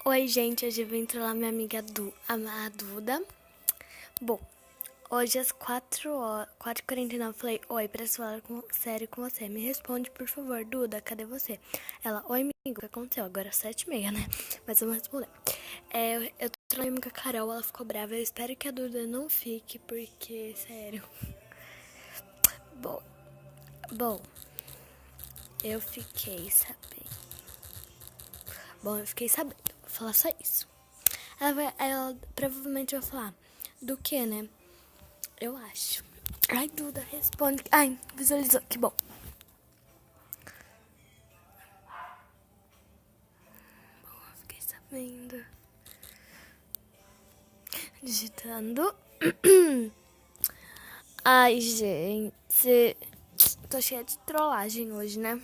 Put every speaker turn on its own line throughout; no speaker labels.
Oi, gente, hoje eu vim trollar minha amiga a Duda. Bom, hoje às 4h49 eu falei, oi, preciso falar sério com você. Me responde, por favor, Duda, cadê você? Ela, oi, amigo, o que aconteceu? Agora é 7h30, né? Mas vamos responder. Eu trollei minha amiga Carol, ela ficou brava. Eu espero que a Duda não fique, porque, sério. Bom, eu fiquei sabendo. Vou falar só isso. Ela provavelmente vai falar do que, né? Eu acho. Ai, Duda, responde. Ai, visualizou, que bom. Eu fiquei sabendo. Digitando. Ai, gente. Tô cheia de trollagem hoje, né?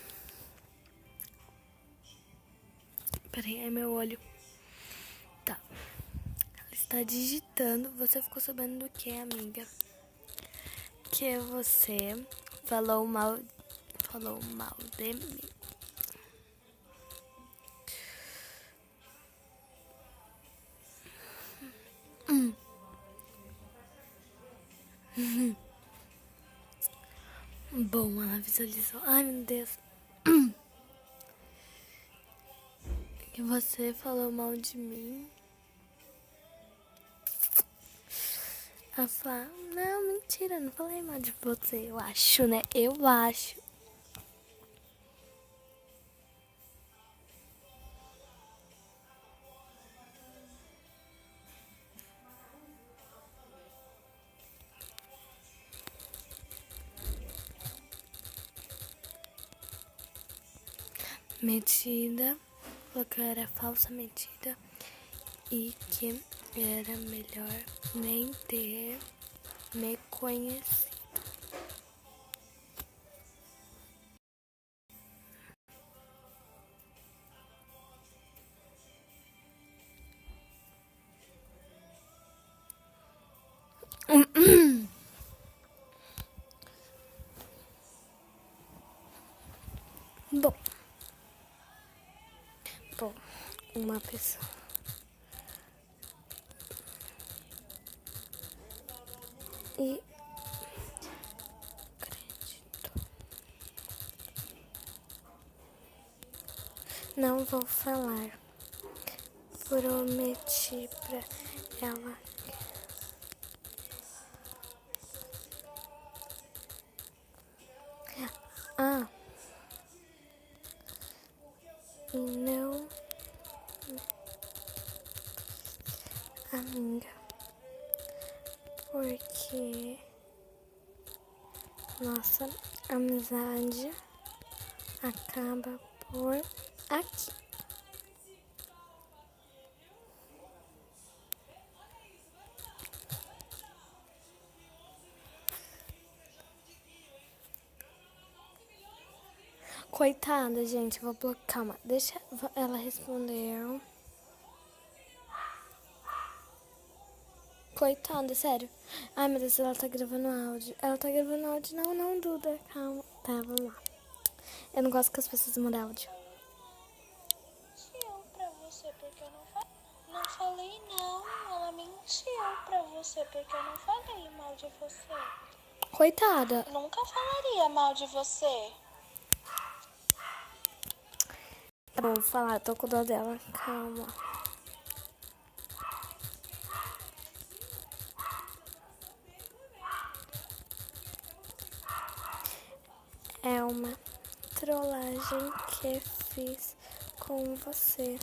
Peraí, é meu olho. Tá. Ela está digitando. Você ficou sabendo do que, amiga? Que você falou mal de mim. Bom, ela visualizou. Ai, meu Deus. Que você falou mal de mim. Ela fala, não, mentira, não falei mal de você. Eu acho, né? Eu acho. Metida. Falou que eu era falsa metida. E que era melhor nem ter me conhecido. Bom, uma pessoa. E acredito. Não vou falar. Prometi pra ela. Ah. Não. Amiga. Porque nossa amizade acaba por aqui. Coitada, gente, vou bloquear. Calma, deixa ela responder. Coitada, sério. Ai, meu Deus, ela tá gravando áudio. Ela tá gravando áudio. Não, não, Duda, calma. Tá, vamos lá. Eu não gosto que as pessoas mandem áudio.
Mentiu pra você porque eu não falei não. Ela mentiu pra você porque eu não falei mal de você.
Coitada.
Nunca falaria mal de você.
Tá bom, vou falar, tô com dó dela. Calma. É uma trollagem que fiz com você.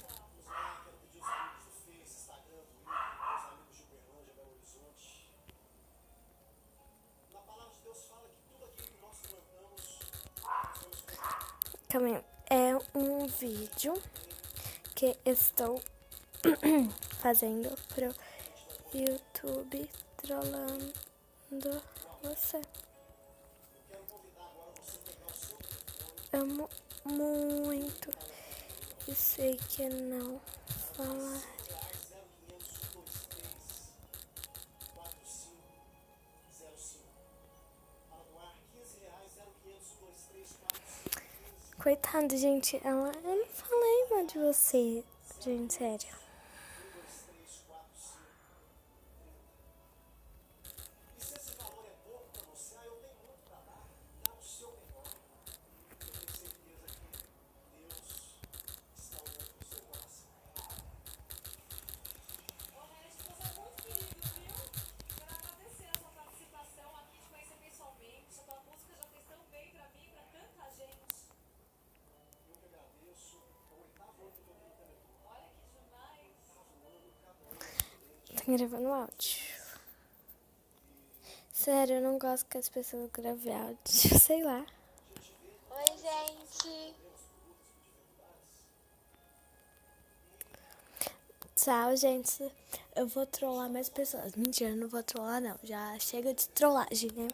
Também é um vídeo que estou fazendo pro YouTube trolando você. Amo muito e sei que não falaria. Coitada, gente, eu não falei mal de você, gente, sério. Gravando áudio. Sério, eu não gosto que as pessoas gravem áudio. Sei lá.
Oi, gente.
Tchau, gente. Eu vou trollar mais pessoas. Mentira, eu não vou trollar, não. Já chega de trollagem, né?